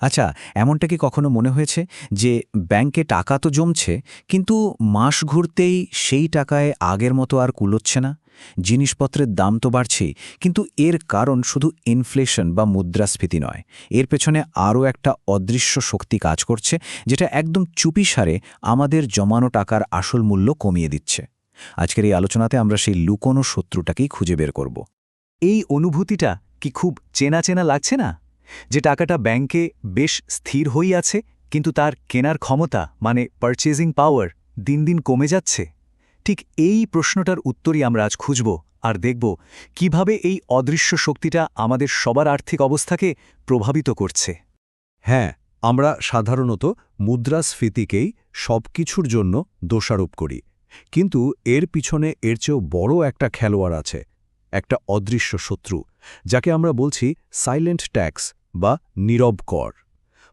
আচ্ছা, এমনটা কি কখনো মনে হয়েছে যে ব্যাংকে টাকা তো জমছে, কিন্তু মাস ঘুরতেই সেই টাকায় আগের মতো আর কুলোচ্ছে না? জিনিসপত্রের দাম তো বাড়ছেই, কিন্তু এর কারণ শুধু ইনফ্লেশন বা মুদ্রাস্ফীতি নয়। এর পেছনে আরও একটা অদৃশ্য শক্তি কাজ করছে, যেটা একদম চুপিসারে আমাদের জমানো টাকার আসল মূল্য কমিয়ে দিচ্ছে। আজকের এই আলোচনাতে আমরা সেই লুকোনো শত্রুটাকেই খুঁজে বের করব। এই অনুভূতিটা কি খুব চেনা চেনা লাগছে না? যে টাকাটা ব্যাংকে বেশ স্থির হয়েই আছে, কিন্তু তার কেনার ক্ষমতা মানে পারচেজিং পাওয়ার দিন দিন কমে যাচ্ছে। ঠিক এই প্রশ্নটার উত্তরই আমরা আজ খুঁজব, আর দেখব কিভাবে এই অদৃশ্য শক্তিটা আমাদের সবার আর্থিক অবস্থাকে প্রভাবিত করছে। হ্যাঁ, আমরা সাধারণত মুদ্রাস্ফীতিকেই সবকিছুর জন্য দোষারোপ করি, কিন্তু এর পিছনে এর চেয়েও বড় একটা খেলোয়াড় আছে, একটা অদৃশ্য শত্রু, যাকে আমরা বলছি সাইলেন্ট ট্যাক্স বা নীরব কর।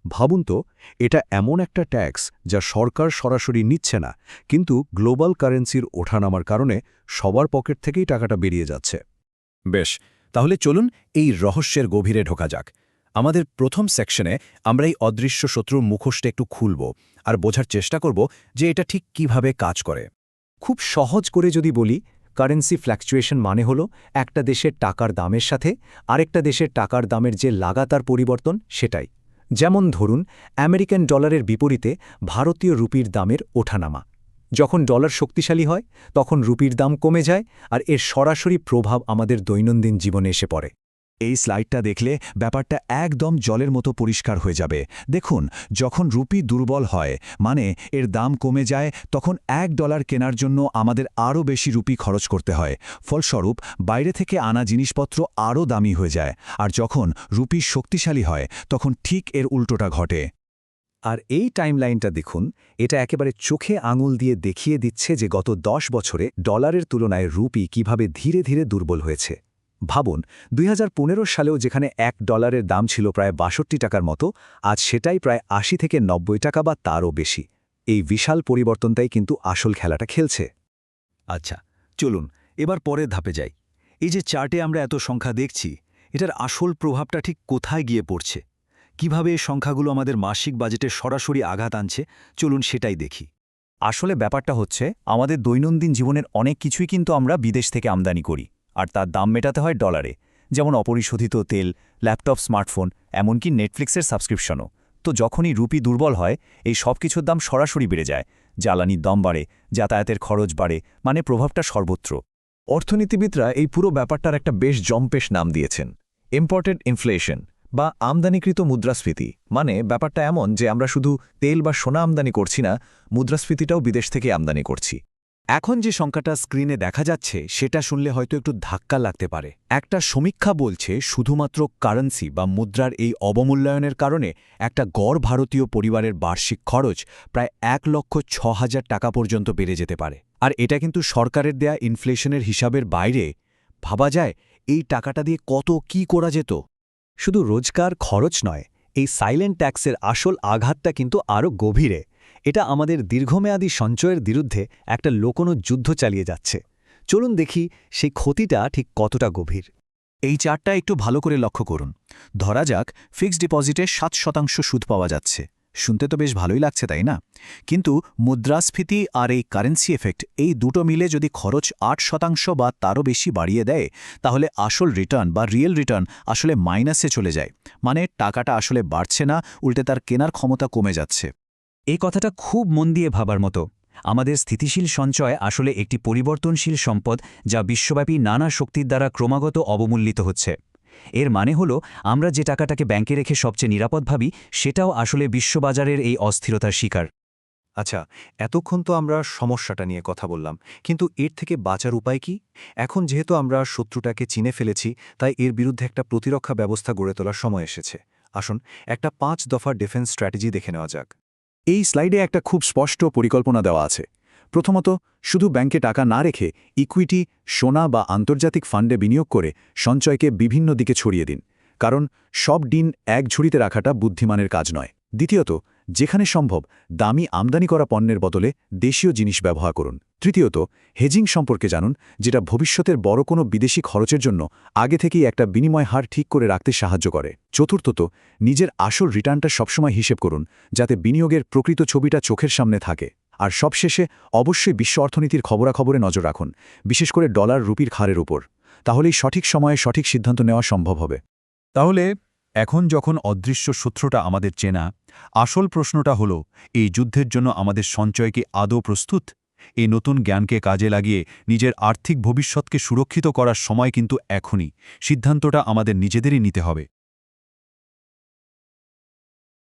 ভাবুন তো, এটা এমন একটা ট্যাক্স যা সরকার সরাসরি নিচ্ছে না, কিন্তু গ্লোবাল কারেন্সির ওঠানামার কারণে সবার পকেট থেকেই টাকাটা বেরিয়ে যাচ্ছে। বেশ, তাহলে চলুন এই রহস্যের গভীরে ঢোকা যাক। আমাদের প্রথম সেকশনে আমরা এই অদৃশ্য শত্রুর মুখোশটা একটু খুলব আর বোঝার চেষ্টা করব যে এটা ঠিক কিভাবে কাজ করে। খুব সহজ করে যদি বলি, কারেন্সি ফ্ল্যাকচুয়েশন মানে হলো একটা দেশের টাকার দামের সাথে আরেকটা দেশের টাকার দামের যে লাগাতার পরিবর্তন, সেটাই। যেমন ধরুন, আমেরিকান ডলারের বিপরীতে ভারতীয় রুপির দামের ওঠানামা। যখন ডলার শক্তিশালী হয়, তখন রুপির দাম কমে যায়, আর এর সরাসরি প্রভাব আমাদের দৈনন্দিন জীবনে এসে পড়ে। এই স্লাইডটা দেখলে ব্যাপারটা একদম জলের মতো পরিষ্কার হয়ে যাবে। দেখুন, যখন রুপি দুর্বল হয়, মানে এর দাম কমে যায়, তখন $1 কেনার জন্য আমাদের আরও বেশি রুপি খরচ করতে হয়। ফলস্বরূপ বাইরে থেকে আনা জিনিসপত্র আরও দামি হয়ে যায়। আর যখন রুপি শক্তিশালী হয়, তখন ঠিক এর উল্টোটা ঘটে। আর এই টাইমলাইনটা দেখুন, এটা একেবারে চোখে আঙুল দিয়ে দেখিয়ে দিচ্ছে যে গত 10 বছরে ডলারের তুলনায় রুপি কিভাবে ধীরে ধীরে দুর্বল হয়েছে। ভাবুন, 2015 সালেও যেখানে $1 দাম ছিল প্রায় 62 টাকার মতো, আজ সেটাই প্রায় 80 থেকে 90 টাকা বা তারও বেশি। এই বিশাল পরিবর্তনটাই কিন্তু আসল খেলাটা খেলছে। আচ্ছা, চলুন এবার পরের ধাপে যাই। এই যে চার্টে আমরা এত সংখ্যা দেখছি, এটার আসল প্রভাবটা ঠিক কোথায় গিয়ে পড়ছে? কিভাবে এই সংখ্যাগুলো আমাদের মাসিক বাজেটে সরাসরি আঘাত আনছে, চলুন সেটাই দেখি। আসলে ব্যাপারটা হচ্ছে, আমাদের দৈনন্দিন জীবনের অনেক কিছুই কিন্তু আমরা বিদেশ থেকে আমদানি করি, আর তার দাম মেটাতে হয় ডলারে। যেমন অপরিশোধিত তেল, ল্যাপটপ, স্মার্টফোন, এমনকি নেটফ্লিক্সের সাবস্ক্রিপশনও। তো যখনই রুপি দুর্বল হয়, এই সব কিছুর দাম সরাসরি বেড়ে যায়। জ্বালানির দাম বাড়ে, যাতায়াতের খরচ বাড়ে, মানে প্রভাবটা সর্বত্র। অর্থনীতিবিদরা এই পুরো ব্যাপারটার একটা বেশ জম্পেশ নাম দিয়েছেন, ইম্পোর্টেড ইনফ্লেশন বা আমদানিকৃত মুদ্রাস্ফীতি। মানে ব্যাপারটা এমন যে আমরা শুধু তেল বা সোনা আমদানি করছি না, মুদ্রাস্ফীতিটাও বিদেশ থেকে আমদানি করছি। এখন যে সংখ্যাটা স্ক্রিনে দেখা যাচ্ছে, সেটা শুনলে হয়তো একটু ধাক্কা লাগতে পারে। একটা সমীক্ষা বলছে শুধুমাত্র কারেন্সি বা মুদ্রার এই অবমূল্যায়নের কারণে একটা গড় ভারতীয় পরিবারের বার্ষিক খরচ প্রায় 1,06,000 টাকা পর্যন্ত বেড়ে যেতে পারে। আর এটা কিন্তু সরকারের দেয়া ইনফ্লেশনের হিসাবের বাইরে। ভাবা যায় এই টাকাটা দিয়ে কত কি করা যেত। শুধু রোজগার খরচ নয়, এই সাইলেন্ট ট্যাক্সের আসল আঘাতটা কিন্তু আরও গভীরে। এটা আমাদের দীর্ঘমেয়াদী সঞ্চয়ের বিরুদ্ধে একটা লুকোনো যুদ্ধ চালিয়ে যাচ্ছে। চলুন দেখি সেই ক্ষতিটা ঠিক কতটা গভীর। এই চার্টটা একটু ভালো করে লক্ষ্য করুন। ধরা যাক ফিক্সড ডিপোজিটে 7% সুদ পাওয়া যাচ্ছে। শুনতে তো বেশ ভালোই লাগছে, তাই না? কিন্তু মুদ্রাস্ফীতি আর এই কারেন্সি এফেক্ট, এই দুটো মিলে যদি খরচ 8% বা তারও বেশি বাড়িয়ে দেয়, তাহলে আসল রিটার্ন বা রিয়েল রিটার্ন আসলে মাইনাসে চলে যায়। মানে টাকাটা আসলে বাড়ছে না, উল্টে তার কেনার ক্ষমতা কমে যাচ্ছে। এই কথাটা খুব মন দিয়ে ভাবার মতো। আমাদের স্থিতিশীল সঞ্চয় আসলে একটি পরিবর্তনশীল সম্পদ, যা বিশ্বব্যাপী নানা শক্তির দ্বারা ক্রমাগত অবমূল্যিত হচ্ছে। এর মানে হলো, আমরা যে টাকাটাকে ব্যাংকে রেখে সবচেয়ে নিরাপদ ভাবি, সেটাও আসলে বিশ্ববাজারের এই অস্থিরতার শিকার। আচ্ছা, এতক্ষণ তো আমরা সমস্যাটা নিয়ে কথা বললাম, কিন্তু এর থেকে বাঁচার উপায় কি? এখন যেহেতু আমরা শত্রুটাকে চিনে ফেলেছি, তাই এর বিরুদ্ধে একটা প্রতিরক্ষা ব্যবস্থা গড়ে তোলার সময় এসেছে। আসুন একটা 5 দফা ডিফেন্স স্ট্র্যাটেজি দেখে নেওয়া যাক। এই স্লাইডে একটা খুব স্পষ্ট পরিকল্পনা দেওয়া আছে। প্রথমত, শুধু ব্যাংকে টাকা না রেখে ইকুইটি, সোনা বা আন্তর্জাতিক ফান্ডে বিনিয়োগ করে সঞ্চয়কে বিভিন্ন দিকে ছড়িয়ে দিন, কারণ সব ডিম এক ঝুড়িতে রাখাটা বুদ্ধিমানের কাজ নয়। দ্বিতীয়ত, যেখানে সম্ভব দামি আমদানি করা পণ্যের বদলে দেশীয় জিনিস ব্যবহার করুন। তৃতীয়ত, হেজিং সম্পর্কে জানুন, যেটা ভবিষ্যতের বড় কোনো বিদেশি খরচের জন্য আগে থেকেই একটা বিনিময় হার ঠিক করে রাখতে সাহায্য করে। চতুর্থত, নিজের আসল রিটার্নটা সবসময় হিসেব করুন, যাতে বিনিয়োগের প্রকৃত ছবিটা চোখের সামনে থাকে। আর সবশেষে অবশ্যই বিশ্ব অর্থনীতির খবরাখবরে নজর রাখুন, বিশেষ করে ডলার রুপির হারের উপর। তাহলেই সঠিক সময়ে সঠিক সিদ্ধান্ত নেওয়া সম্ভব হবে। তাহলে এখন যখন অদৃশ্য শত্রুটা আমাদের চেনা, আসল প্রশ্নটা হলো, এই যুদ্ধের জন্য আমাদের সঞ্চয় কি আদৌ প্রস্তুত? এই নতুন জ্ঞানকে কাজে লাগিয়ে নিজের আর্থিক ভবিষ্যৎকে সুরক্ষিত করার সময় কিন্তু এখনই। সিদ্ধান্তটা আমাদের নিজেদেরই নিতে হবে।